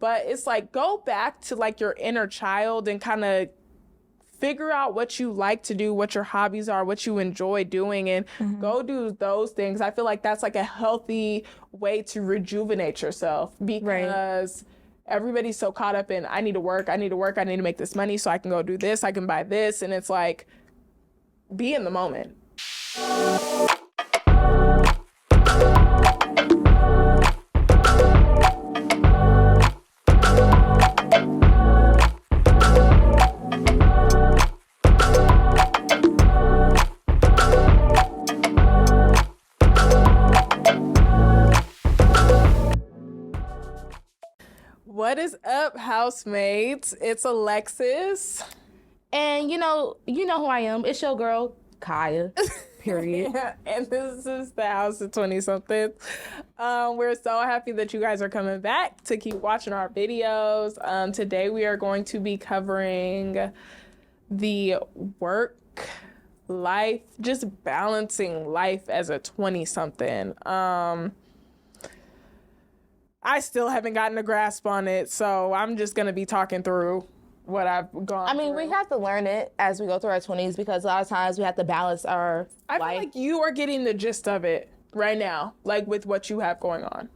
But it's like, go back to like your inner child and kind of figure out what you like to do, what your hobbies are, what you enjoy doing, and go do those things. I feel like that's like a healthy way to rejuvenate yourself, because everybody's so caught up in, I need to work, I need to make this money so I can go do this, I can buy this. And it's like, be in the moment. What is up, housemates? It's Alexis. And you know who I am. It's your girl, Kaya. Period. And this is the House of 20-somethings. We're so happy that you guys are coming back to keep watching our videos. Today we are going to be covering the work life, just balancing life as a 20-something. I still haven't gotten a grasp on it, so I'm just going to be talking through what I've gone through. We have to learn it as we go through our 20s, because a lot of times we have to balance our life. I feel like you are getting the gist of it right now, like with what you have going on.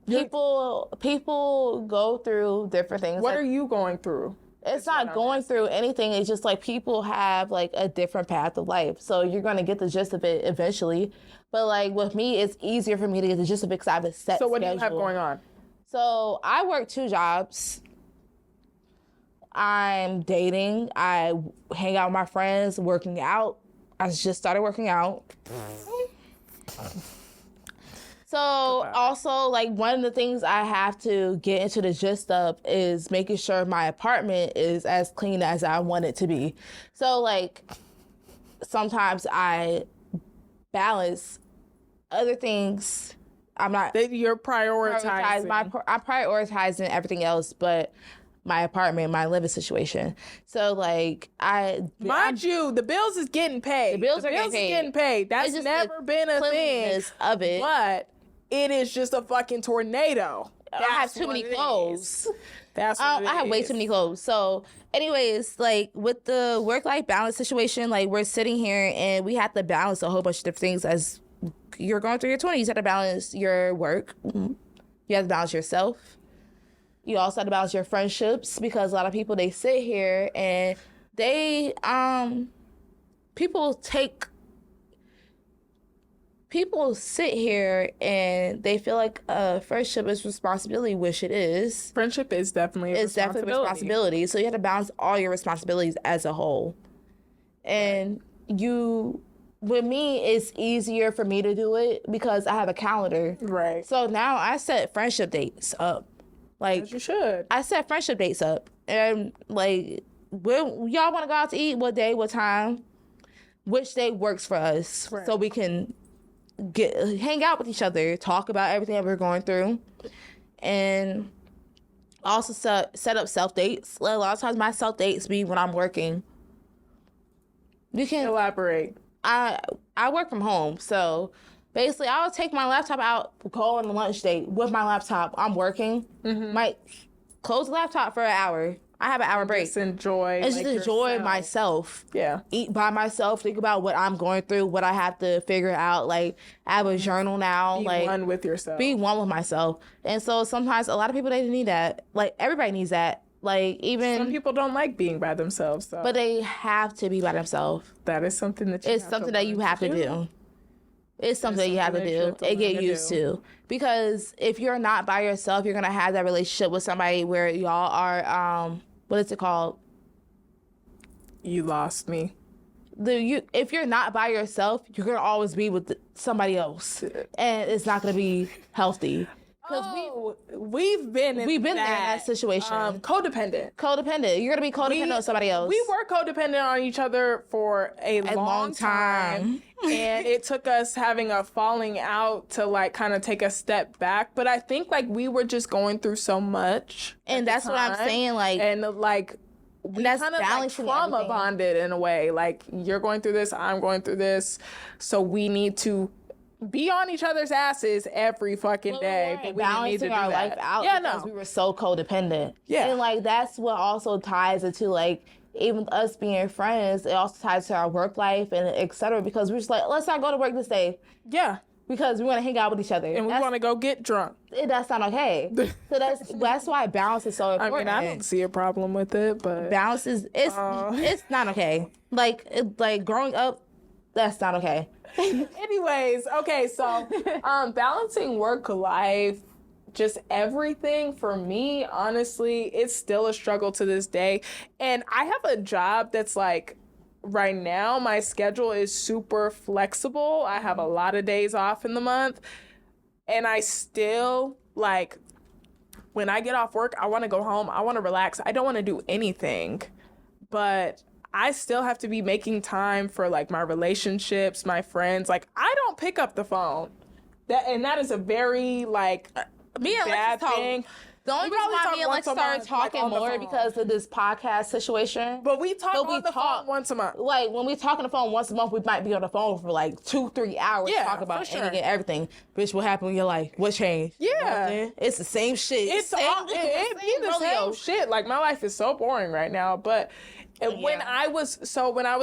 People go through different things. What are you going through? It's not going through anything. It's just like people have like a different path of life. So you're going to get the gist of it eventually. But like with me, it's easier for me to get the gist of it because I have a set schedule. So what do you have going on? So I work 2 jobs. I'm dating. I hang out with my friends, working out. I just started working out. So also, like, one of the things I have to get into the gist of is making sure my apartment is as clean as I want it to be. So, like, sometimes I balance other things. I'm not... You're prioritizing. I'm prioritizing everything else, but my apartment, my living situation. So, like, Mind you, the bills is getting paid. The bills are getting paid. That's never been a thing. Of it. But it is just a fucking tornado. I have too many clothes. That's what it is. I have way too many clothes. So, anyways, like, with the work-life balance situation, like, we're sitting here and we have to balance a whole bunch of different things as you're going through your 20s. You have to balance your work. You have to balance yourself. You also have to balance your friendships, because a lot of people, they sit here and they, people sit here and they feel like friendship is responsibility, which it is. Friendship is definitely a responsibility. So you have to balance all your responsibilities as a whole. And with me, it's easier for me to do it because I have a calendar. Right. So now I set friendship dates up. Like, as you should. I set friendship dates up. And, like, when y'all want to go out to eat, what day, what time, which day works for us. Right. So we can hang out with each other, talk about everything that we're going through, and also set up self-dates. Like, a lot of times my self-dates be when I'm working. You can elaborate. I work from home, so basically I'll take my laptop out, go on a lunch date with my laptop. I'm working. Might close the laptop for an hour. I have an hour break. Just enjoy. And just enjoy myself. Yeah. Eat by myself. Think about what I'm going through, what I have to figure out. Like, I have a journal now. Be one with yourself. Be one with myself. And so sometimes a lot of people, they need that. Like, everybody needs that. Like, even some people don't like being by themselves, so. But they have to be by themselves. That is something that you have to do. It's something that you have to do and get used to. Because if you're not by yourself, you're going to have that relationship with somebody where y'all are, what is it called? You lost me. If you're not by yourself, you're going to always be with somebody else. And it's not going to be healthy. Because we've been there in that situation. Codependent. You're going to be codependent on somebody else. We were codependent on each other for a long time. And it took us having a falling out to, like, kind of take a step back. But I think, like, we were just going through so much. And that's what I'm saying. Like, and, like, we kind of, like, trauma bonded in a way. Like, you're going through this, I'm going through this. So we need to be on each other's asses every fucking day, but we didn't need to do our that. life out because we were so codependent. Yeah. And like that's what also ties into like even us being friends, it also ties to our work life and et cetera, because we're just like, let's not go to work this day. Yeah. Because we want to hang out with each other. And we want to go get drunk. That's not okay. So that's why balance is so important. I mean, I don't see a problem with it, but balance is it's not okay. Like growing up, that's not okay. Anyways, okay, so balancing work life, just everything for me, honestly, it's still a struggle to this day. And I have a job that's like, right now my schedule is super flexible. I have a lot of days off in the month, and I still, like, when I get off work, I want to go home, I want to relax, I don't want to do anything, but I still have to be making time for like my relationships, my friends. Like, I don't pick up the phone, that is a very like me and bad thing. The only reason why me and Lex started talking more because of this podcast situation. But we talk on the phone once a month. Like, when we talk on the phone once a month, we might be on the phone for like 2-3 hours talking about anything and everything. Bitch, what happened in your life? What changed? Yeah. You know it's the same shit. It's the same shit. Like, my life is so boring right now, but when I was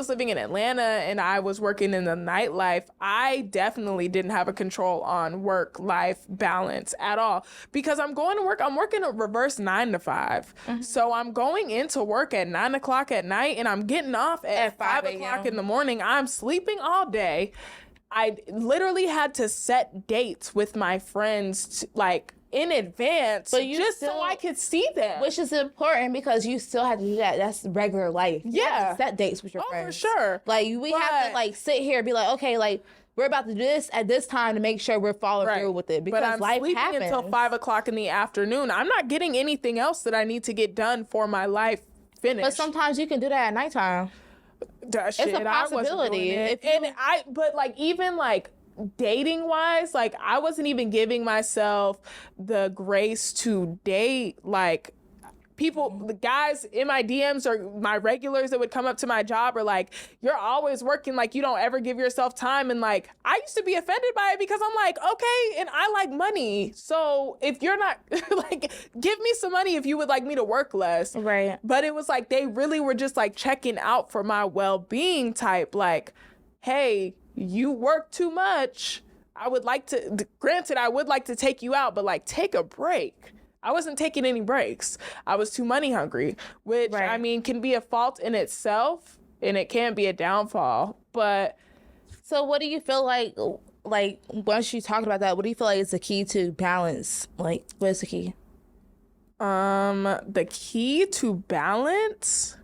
living in Atlanta and I was working in the nightlife, I definitely didn't have a control on work-life balance at all, because I'm going to work. I'm working a reverse 9 to 5. Mm-hmm. So I'm going into work at 9 o'clock at night and I'm getting off at 5 o'clock in the morning. I'm sleeping all day. I literally had to set dates with my friends in advance, but so I could see them. Which is important because you still have to do that. That's regular life. Yeah. You have to set dates with your friends. For sure. Like, we have to sit here and be like, okay, like, we're about to do this at this time to make sure we're following through with it. Because but I'm life sleeping happens. until 5 o'clock in the afternoon. I'm not getting anything else that I need to get done for my life finished. But sometimes you can do that at nighttime. It's a possibility. Even dating wise, like, I wasn't even giving myself the grace to date people. The guys in my DMs or my regulars that would come up to my job are like, you're always working, like, you don't ever give yourself time. And like, I used to be offended by it because I'm like, okay, and I like money, so if you're not like, give me some money if you would like me to work less. Right. But it was like, they really were just like checking out for my well-being type, like, hey, you work too much. I would like to, granted, I would like to take you out, but like, take a break. I wasn't taking any breaks. I was too money hungry, which I mean, can be a fault in itself, and it can be a downfall. But so what do you feel like once you talked about that, what do you feel like is the key to balance? Like, what is the key? The key to balance,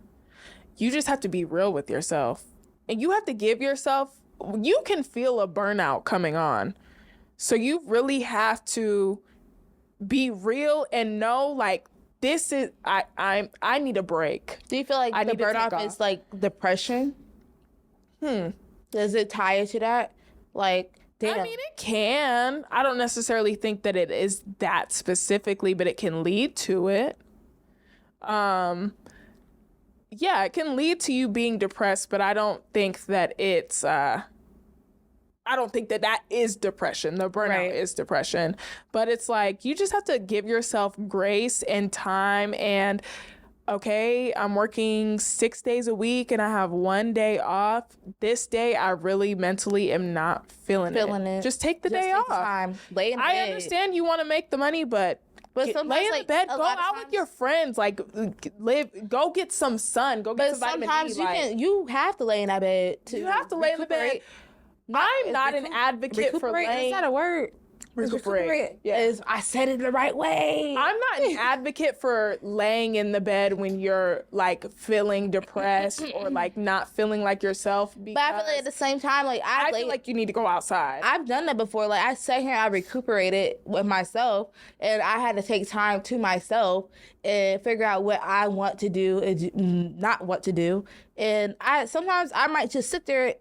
you just have to be real with yourself, and you have to give yourself, you can feel a burnout coming on. So you really have to be real and know, like, this is, I need a break. Do you feel like the burnout is like depression? Does it tie into that? Like, damn. I mean, it can. I don't necessarily think that it is that specifically, but it can lead to it. Yeah, it can lead to you being depressed, but I don't think that it's, I don't think that is depression. The burnout is depression. But it's like, you just have to give yourself grace and time. And, okay, I'm working 6 days a week and I have 1 day off. This day, I really mentally am not feeling it. Just take the day off. Time. Lay in bed. I understand you want to make the money, but lay in the bed, go out with your friends, like, go get some sun, go get some vitamin D. But sometimes you have to lay in that bed too. You have to lay in the bed. I'm not an advocate for laying. Is that a word? Recuperate. Yes. I said it the right way. I'm not an advocate for laying in the bed when you're like feeling depressed or like not feeling like yourself. But I feel like at the same time, like, I feel like you need to go outside. I've done that before. Like, I sat here and I recuperated with myself, and I had to take time to myself and figure out what I want to do and not what to do. And sometimes I might just sit there.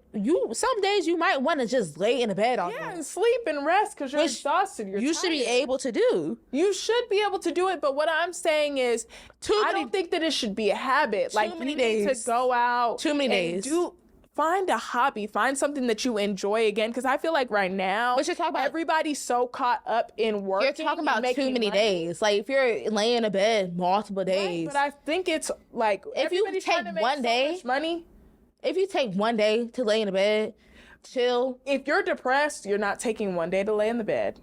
Some days you might want to just lay in the bed all day. Yeah, and sleep and rest because you're exhausted. You should be able to do. You should be able to do it. But what I'm saying is, I don't think that it should be a habit. Like, you need to go out. Too many days. find a hobby, find something that you enjoy again. Because I feel like right now, What you're talking about, everybody's so caught up in work. You're talking about too many days. Like if you're laying in bed multiple days. Right, but I think it's like if you take one day, money. If you take one day to lay in the bed, chill. If you're depressed, you're not taking one day to lay in the bed.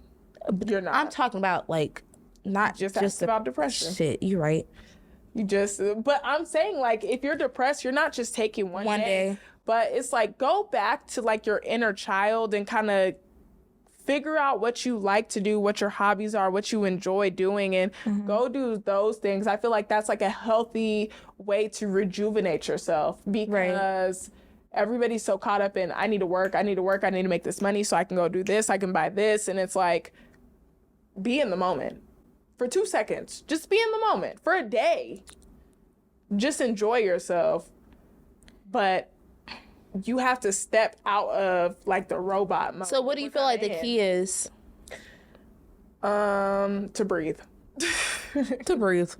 You're not. I'm talking about like not just about depression. Shit, you're right. But I'm saying like if you're depressed, you're not just taking one day. But it's like go back to like your inner child and kind of figure out what you like to do, what your hobbies are, what you enjoy doing, and go do those things. I feel like that's like a healthy way to rejuvenate yourself because everybody's so caught up in I need to work, I need to make this money so I can go do this, I can buy this. And it's like, be in the moment for 2 seconds. Just be in the moment for a day. Just enjoy yourself. But you have to step out of like the robot mode. So what do you feel like the key is? To breathe. To breathe.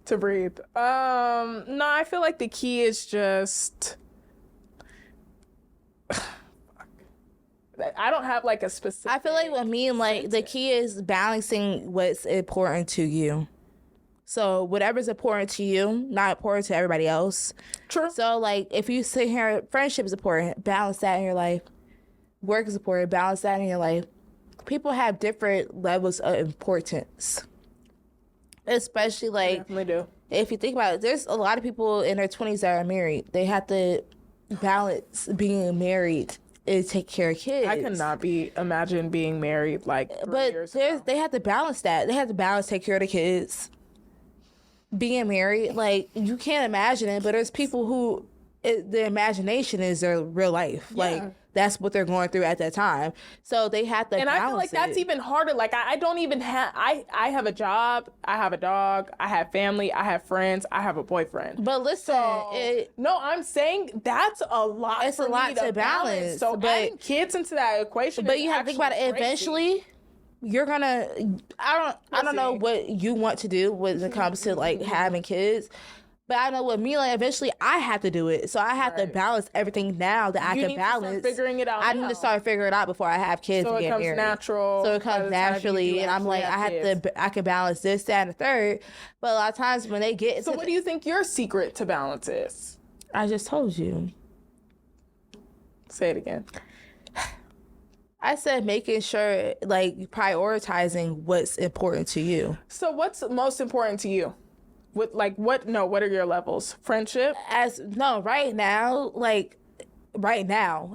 To breathe. No, I feel like the key is just I don't have like a specific. I feel like with me, like the key is balancing what's important to you. So whatever's important to you, not important to everybody else. True. So like if you sit here, friendship is important, balance that in your life. Work is important, balance that in your life. People have different levels of importance. Especially like definitely do. If you think about it, there's a lot of people in their 20s that are married. They have to balance being married and take care of kids. I cannot imagine being married like 3 years ago. They have to balance that. They have to balance take care of the kids. Being married, like you can't imagine it, but there's people who the imagination is their real life. Yeah. Like that's what they're going through at that time. So they have to balance I feel like that's even harder. Like I don't even have I have a job, I have a dog, I have family, I have friends, I have a boyfriend. But listen, no, I'm saying that's a lot. It's a lot to balance. So adding kids into that equation. But you have to think about it. Eventually, you're gonna. I don't know what you want to do when it comes to like having kids. But I know with me, like eventually I have to do it. So I have to balance everything now that I can balance. Figuring it out. I need to start figuring it out before I have kids and get married. So it comes naturally, and I'm like, I can balance this, that, and the third. But a lot of times when they get so, what do you think your secret to balance is? I just told you. Say it again. I said making sure, like prioritizing what's important to you. So what's most important to you? What are your levels? Friendship? Right now,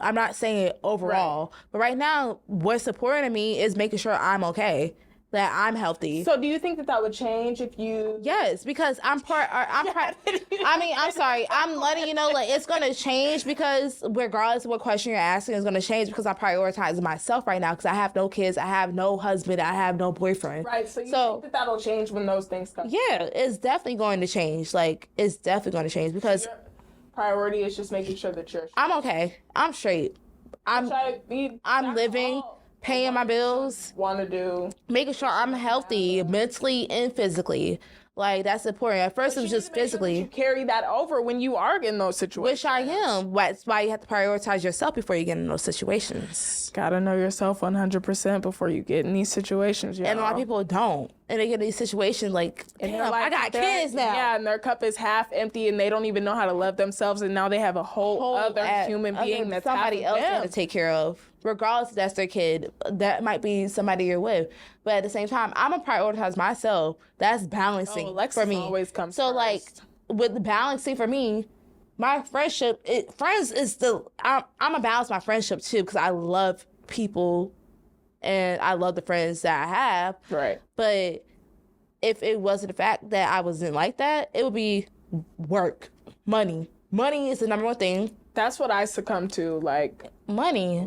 I'm not saying overall, but right now, what's important to me is making sure I'm okay, that I'm healthy. So do you think that would change if you? Yes, because I'm sorry. I'm letting you know, like, it's going to change because regardless of what question you're asking, it's going to change because I'm prioritizing myself right now because I have no kids, I have no husband, I have no boyfriend. Right, so you think that that'll change when those things come? Yeah, it's definitely going to change. Like, it's definitely going to change because... So your priority is just making sure that you're... I'm okay. I'm straight. I'm living... Paying my bills, making sure I'm healthy mentally and physically. Like that's important. At first, it was just physically. Sure you carry that over when you are in those situations. Which I am. That's why you have to prioritize yourself before you get in those situations. Gotta know yourself 100% before you get in these situations. And a lot of people don't. And they get in these situations like, damn, I got kids now. Yeah, and their cup is half empty and they don't even know how to love themselves. And now they have a whole other human being that's somebody else got to take care of. Regardless if that's their kid, that might be somebody you're with. But at the same time, I'm going to prioritize myself. That's balancing for me. Always comes so first. Like with the balancing for me, my friendship, friends is I'm going to balance my friendship too because I love people and I love the friends that I have. Right. But if it wasn't the fact that I wasn't like that, it would be work, money. Money is the number one thing. That's what I succumb to, like... Money.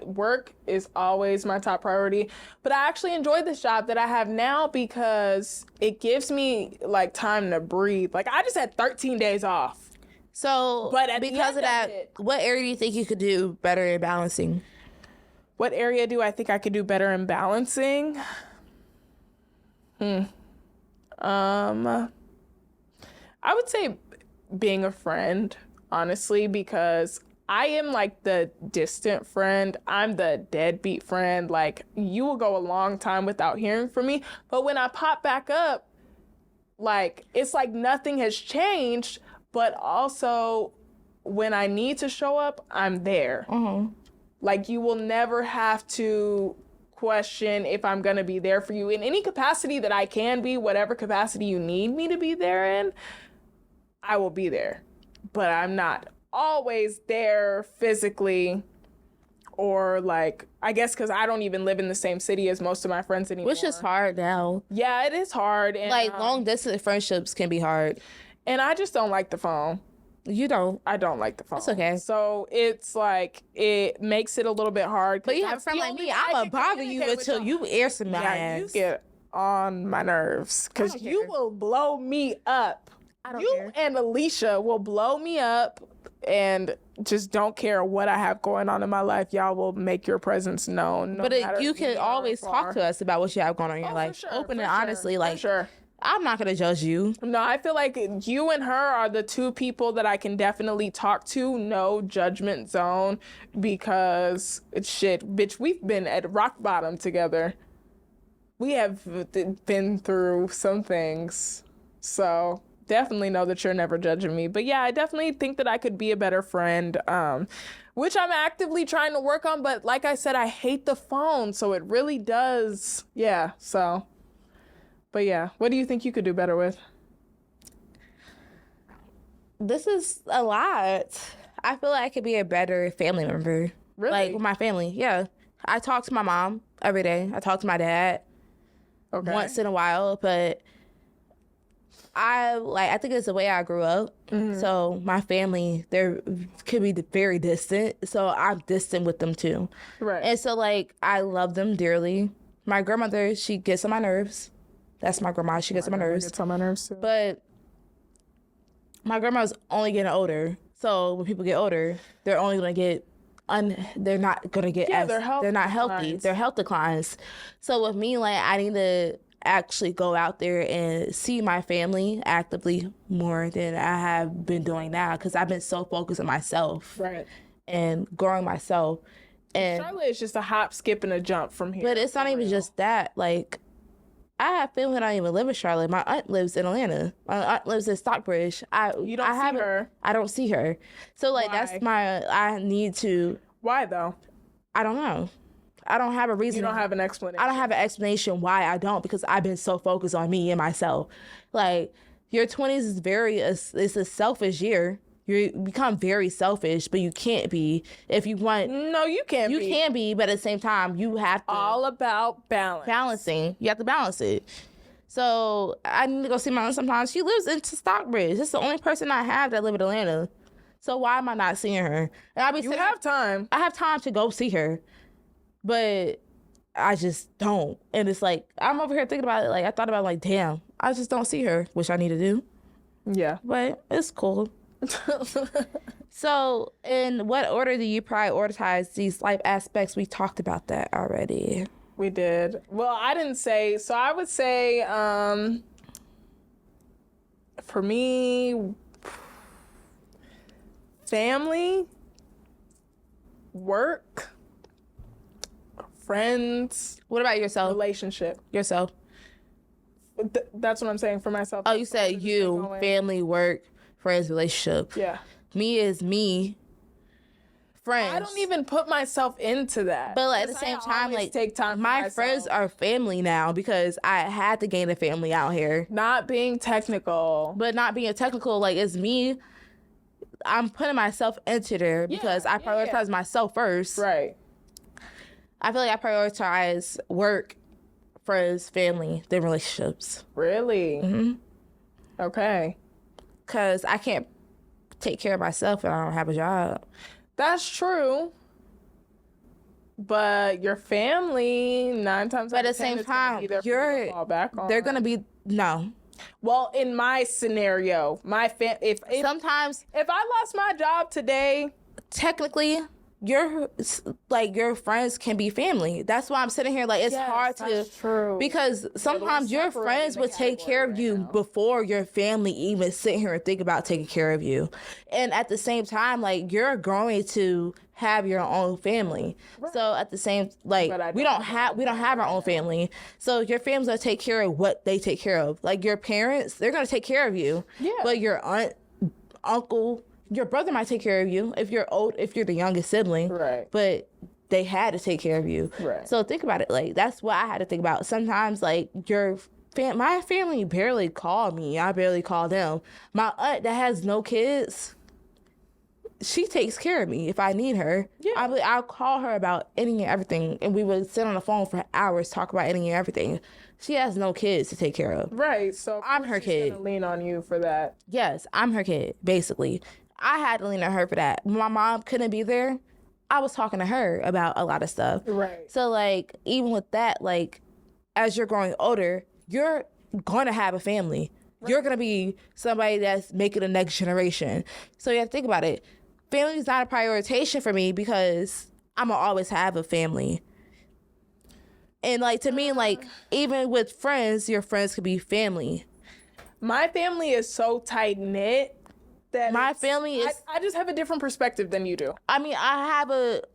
Work is always my top priority, but I actually enjoy this job that I have now because it gives me, like, time to breathe. Like, I just had 13 days off. So, but because of that, what area do you think you could do better in balancing? What area do I think I could do better in balancing? I would say being a friend, honestly, because I am like the distant friend. I'm the deadbeat friend. Like, you will go a long time without hearing from me. But when I pop back up, like, it's like nothing has changed. But also, when I need to show up, I'm there. Like, you will never have to question if I'm going to be there for you in any capacity that I can be, whatever capacity you need me to be there in, I will be there. But I'm not always there physically, or like, I guess because I don't even live in the same city as most of my friends anymore. Which is hard now. Yeah, it is hard. And, like, long distance friendships can be hard. And I just don't like the phone. You don't. I don't like the phone. It's okay. So it's like, it makes it a little bit hard. But you have a friend like me, I'm going to bother you until you answer my ass. You get on my nerves because you will blow me up. I don't you care. And Alicia will blow me up and just don't care what I have going on in my life. Y'all will make your presence known. But you can always talk to us about what you have going on in your life. Sure, open and honestly. Like, sure. I'm not going to judge you. No, I feel like you and her are the two people that I can definitely talk to. No judgment zone, because shit, bitch, we've been at rock bottom together. We have been through some things. So definitely know that you're never judging me. But yeah, I definitely think that I could be a better friend, which I'm actively trying to work on. But like I said, I hate the phone. So it really does. Yeah, so... But yeah, what do you think you could do better with? This is a lot. I feel like I could be a better family member. Really? Like, with my family, yeah. I talk to my mom every day. I talk to my dad once in a while, but I think it's the way I grew up. So my family, they could be very distant. So I'm distant with them too. Right. And so, like, I love them dearly. My grandmother, she gets on my nerves. That's my grandma. She gets on my nerves. Gets on my nerves too. But my grandma's only getting older. So when people get older, they're only going to get they're not going to get they're not healthy. Declines. Their health declines. So with me, like, I need to actually go out there and see my family actively more than I have been doing now, because I've been so focused on myself. Right. And growing myself. And Charlotte is just a hop, skip, and a jump from here. but it's not even just that. Like, I have family that don't even live in Charlotte. My aunt lives in Atlanta. My aunt lives in Stockbridge. You don't see her. I don't see her. So, like, Why? that's I need to. Why though? I don't know. I don't have a reason. You don't have an explanation. I don't have an explanation why I don't, because I've been so focused on me and myself. Like, your 20s is it's a selfish year. You become very selfish, but you can't be if you want. No, you can't be. You can be, but at the same time, you have to. All about balance. Balancing. You have to balance it. So I need to go see my aunt sometimes. She lives in Stockbridge. It's the only person I have that live in Atlanta. So why am I not seeing her? And You have time. I have time to go see her, but I just don't. And it's like, I'm over here thinking about it. Like, I thought about it, like, damn, I just don't see her, which I need to do. Yeah. But it's cool. So, in what order do you prioritize these life aspects? We talked about that already. We did. Well, I didn't say. So I would say, for me, family, work, friends. What about yourself? Relationship. Yourself. That's what I'm saying for myself. Oh, you said you, family, work, friends, relationship. Yeah. Me is me, friends. I don't even put myself into that. But, like, at the same time, like, take time for my myself. friends are family now because I had to gain a family out here. Not being technical. But not being technical, like, it's me. I'm putting myself into there because I prioritize myself first. Right. I feel like I prioritize work, friends, family, then relationships. Really? Mm-hmm. Okay. Because I can't take care of myself and I don't have a job. That's true. But your family, 9 times out of 10, But at the same time, they're going to be, no. Well, in my scenario, sometimes if I lost my job today, technically your friends can be family. That's why I'm sitting here like it's hard to true. Because sometimes your friends would take care of you before your family even sit here and think about taking care of you. And at the same time, like you're going to have your own family. Right. So at the same we don't have our own family. So your family's gonna take care of what they take care of. Like your parents, they're gonna take care of you. Yeah. But your aunt, uncle, your brother might take care of you if you're the youngest sibling. Right. But they had to take care of you. Right. So think about it. Like that's what I had to think about. Sometimes like my family barely call me. I barely call them. My aunt that has no kids, she takes care of me if I need her. Yeah. I'll call her about any and everything, and we would sit on the phone for hours, talk about any and everything. She has no kids to take care of. Right. So I'm her kid. She's gonna lean on you for that. Yes, I'm her kid, basically. I had to lean on her for that. When my mom couldn't be there, I was talking to her about a lot of stuff. Right. So, like, even with that, like, as you're growing older, you're going to have a family. Right. You're going to be somebody that's making the next generation. So you have to think about it. Family is not a prioritization for me because I'm going to always have a family. And, like, to me, like, even with friends, your friends could be family. My family is so tight-knit that my family is... I just have a different perspective than you do. I mean,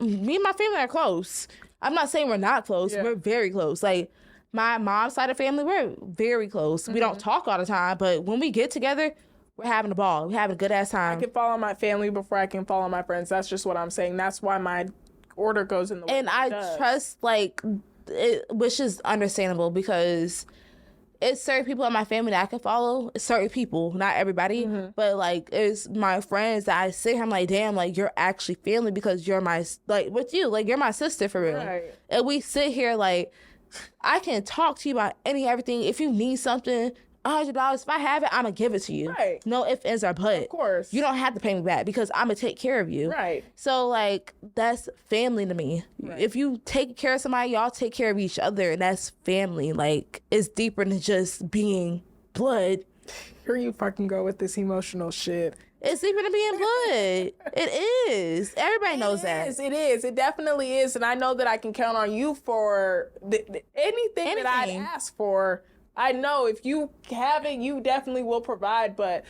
me and my family are close. I'm not saying we're not close. Yeah. We're very close. Like, my mom's side of family, we're very close. Mm-hmm. We don't talk all the time, but when we get together, we're having a ball. We're having a good-ass time. I can follow my family before I can follow my friends. That's just what I'm saying. That's why my order goes in the way and I trust, like... which is understandable because it's certain people in my family that I can follow. It's certain people, not everybody, but like it's my friends that I sit here. I'm like, damn, like you're actually family because you're my with you, like you're my sister for real. Right. And we sit here like I can talk to you about everything. If you need something, $100. If I have it, I'm gonna give it to you. Right. No ifs, ands, or buts. Of course. You don't have to pay me back because I'm gonna take care of you. Right. So like that's family to me. Right. If you take care of somebody, y'all take care of each other, and that's family. Like it's deeper than just being blood. Here you fucking go with this emotional shit. It's deeper than being blood. It is. Everybody knows that. It is. It definitely is. And I know that I can count on you for anything that I'd ask for. I know if you have it, you definitely will provide, but...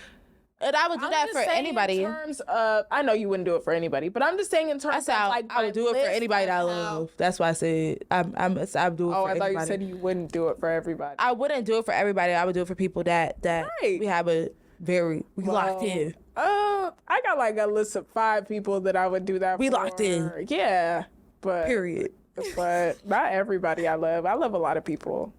And I would do that for anybody. In terms of... I know you wouldn't do it for anybody, but I'm just saying in terms of... I would do it for anybody that I love. That's why I said I would do it for anybody. Oh, I thought you said you wouldn't do it for everybody. I wouldn't do it for everybody. I would do it for people that we have a very... We locked in. I got like a list of 5 people that I would do that for. We locked in. Yeah, but... Period. But not everybody I love. I love a lot of people.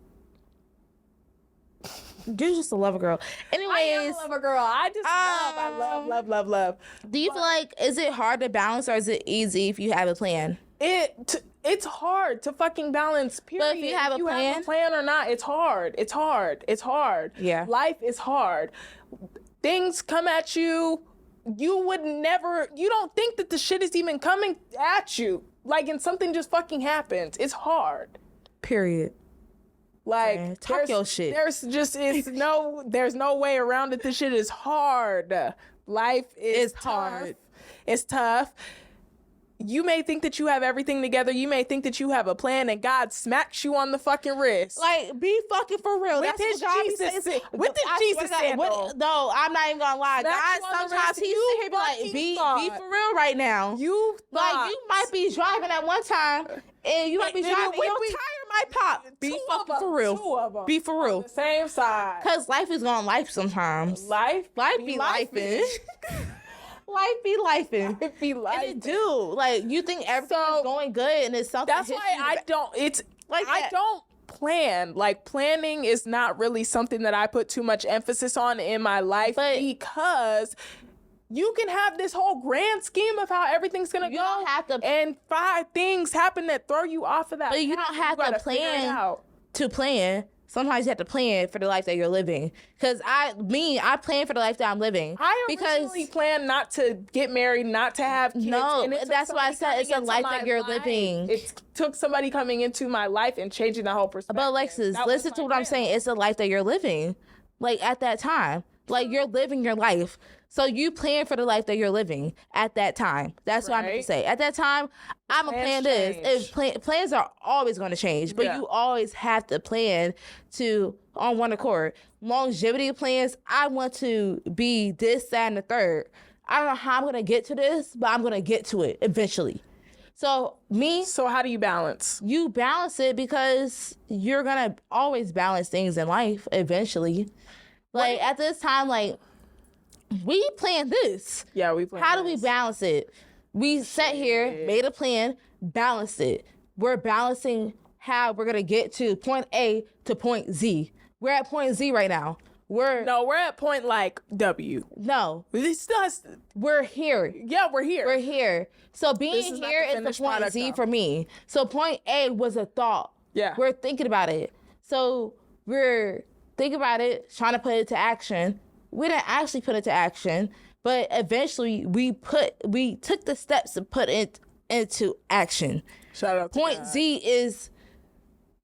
You're just a lover girl. Anyways, I am a lover girl. I just love. Do you feel like, is it hard to balance or is it easy if you have a plan? It's hard to fucking balance, period. But if you have a plan or not, it's hard. It's hard. Yeah. Life is hard. Things come at you. You don't think that the shit is even coming at you. Like, and something just fucking happens. It's hard. Period. Like, talk your shit. There's no way around it. This shit is hard. Life is hard. It's tough. You may think that you have everything together. You may think that you have a plan, and God smacks you on the fucking wrist. Like, be fucking for real. With his Jesus sandal. No, I'm not even gonna lie. God sometimes he sit here be like, be for real right now. You might be driving at one time, and you might be driving, and your tire might pop. Be fucking for real. 2 of them. Be for real. On the same side. Cause life is gonna life sometimes. Life be lifing. Life be lifing. Life be lifing. And it do. Like, you think everything's going good and it's something. That's why I don't plan. Like, planning is not really something that I put too much emphasis on in my life because you can have this whole grand scheme of how everything's gonna go. You don't have to, and 5 things happen that throw you off of that. But you don't have to plan to plan. Sometimes you have to plan for the life that you're living. Because I plan for the life that I'm living. I originally planned not to get married, not to have kids. No, that's why I said it's a life that you're living. It took somebody coming into my life and changing the whole perspective. But Alexis, listen to what I'm saying. It's a life that you're living. Like, at that time. Like, you're living your life. So you plan for the life that you're living at that time. That's what I'm going to say. At that time, I'm going to plan this. Plans are always going to change, but you always have to plan on one accord. Longevity plans, I want to be this, that, and the third. I don't know how I'm going to get to this, but I'm going to get to it eventually. So how do you balance? You balance it because you're going to always balance things in life eventually. Like at this time, like we planned this. Yeah, we planned How do we balance it? We sat here, made a plan, balanced it. We're balancing how we're going to get to point A to point Z. We're at point Z right now. We're at point like W. No. We're here. Yeah, we're here. We're here. So being here is the point Z for me. So point A was a thought. Yeah. We're thinking about it. So we're thinking about it, trying to put it to action. We didn't actually put it to action, but eventually we took the steps to put it into action. Shout out to Point God. Z is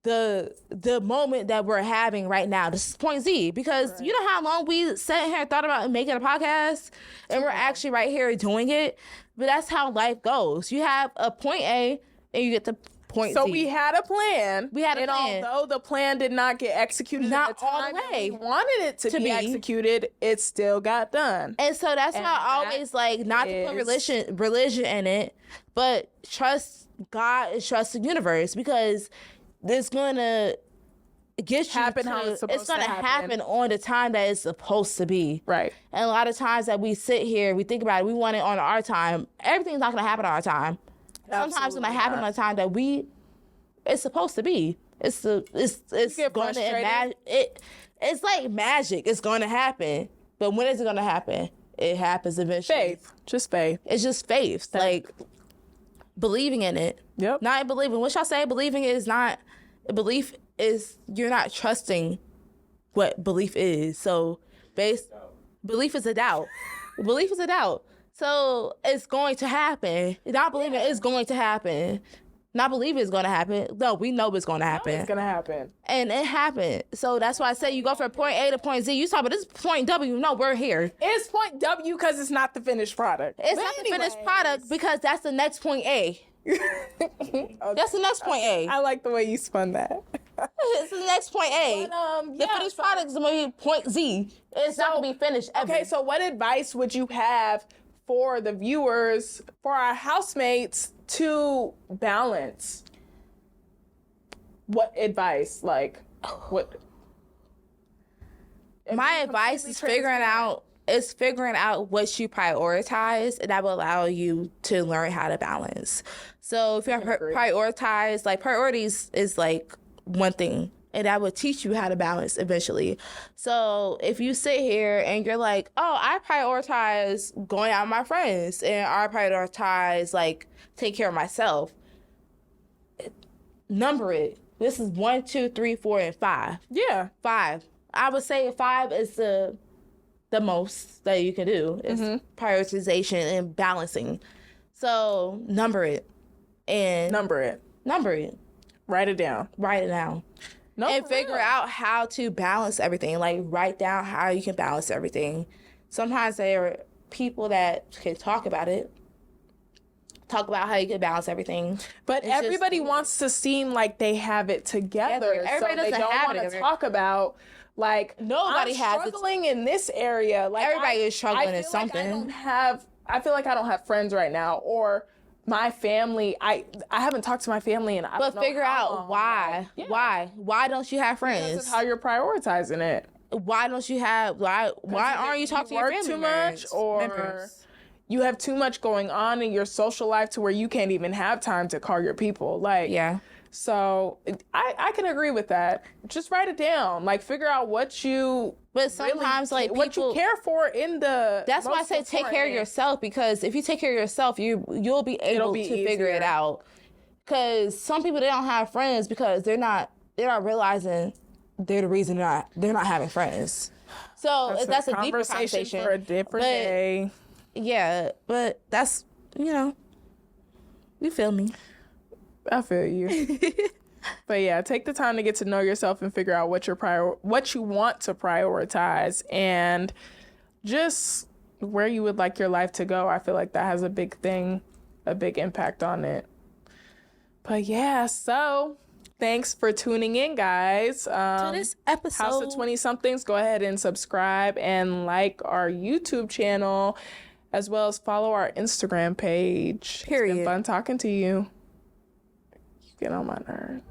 the moment that we're having right now. This is point Z because you know how long we sat here and thought about making a podcast, and we're actually right here doing it. But that's how life goes. You have a point A and you get to point Z. So we had a plan. And although the plan did not get executed not at the all time the way we wanted it to be executed, it still got done. And so that's why I always like not to put religion in it, but trust God and trust the universe, because it's going to get you happen how it's supposed to happen on the time that it's supposed to be. Right. And a lot of times that we sit here, we think about it, we want it on our time. Everything's not going to happen on our time. Sometimes it's going to happen on the time that it's supposed to be. It's going to imagine it. It's like magic. It's going to happen. But when is it going to happen? It happens eventually. Faith. Just faith. It's just faith. Like believing in it. Yep. Not believing. What y'all say? Believing is not. Belief is you're not trusting what belief is. So belief is a doubt. Belief is a doubt. So it's going to happen. Not believing it's going to happen. Not believing it's going to happen. No, we know it's going to happen. It's going to happen. And it happened. So that's why I say you go from point A to point Z. You talk about this point W. No, we're here. It's point W because it's not the finished product. It's not the finished product because that's the next point A. Okay. That's the next point A. I like the way you spun that. It's the next point A. But, the finished product is going to be point Z. It's not going to be finished ever. Okay, so what advice would you have for the viewers, for our housemates, to balance? What advice? Like, what? My advice is figuring out what you prioritize, and that will allow you to learn how to balance. So if you prioritize, like priorities is like one thing, and that will teach you how to balance eventually. So if you sit here and you're like, oh, I prioritize going out with my friends, and I prioritize like take care of myself, number it. This is 1, 2, 3, 4, and 5. Yeah. 5. I would say 5 is the most that you can do is prioritization and balancing. So number it. Write it down. No, and figure out how to balance everything. Like write down how you can balance everything. Sometimes there are people that can talk about it. Talk about how you can balance everything. But everybody wants to seem like they have it together. Everybody so they doesn't don't want to talk about like nobody has struggling in this area. Like everybody is struggling in something. I feel like I don't have friends right now, or my family. I haven't talked to my family in. But figure out why. Yeah. Why don't you have friends? Because of how you're prioritizing it. Why don't you have? Why aren't you talking to your family too much, or you have too much going on in your social life to where you can't even have time to call your people? Like yeah. So I can agree with that. Just write it down. Like figure out what you. But sometimes like people, what you care for in the. That's why I say take care of yourself, because if you take care of yourself, you'll be able to figure it out. Because some people, they don't have friends because they're not realizing they're the reason they're not having friends. So that's a deeper conversation for a different day. Yeah, but that's you feel me. I feel you. But yeah, take the time to get to know yourself and figure out what you want to prioritize, and just where you would like your life to go. I feel like that has a big impact on it. But yeah, so thanks for tuning in, guys. To this episode. House of 20-somethings, go ahead and subscribe and like our YouTube channel, as well as follow our Instagram page. Period. It's been fun talking to you. You get on my nerves.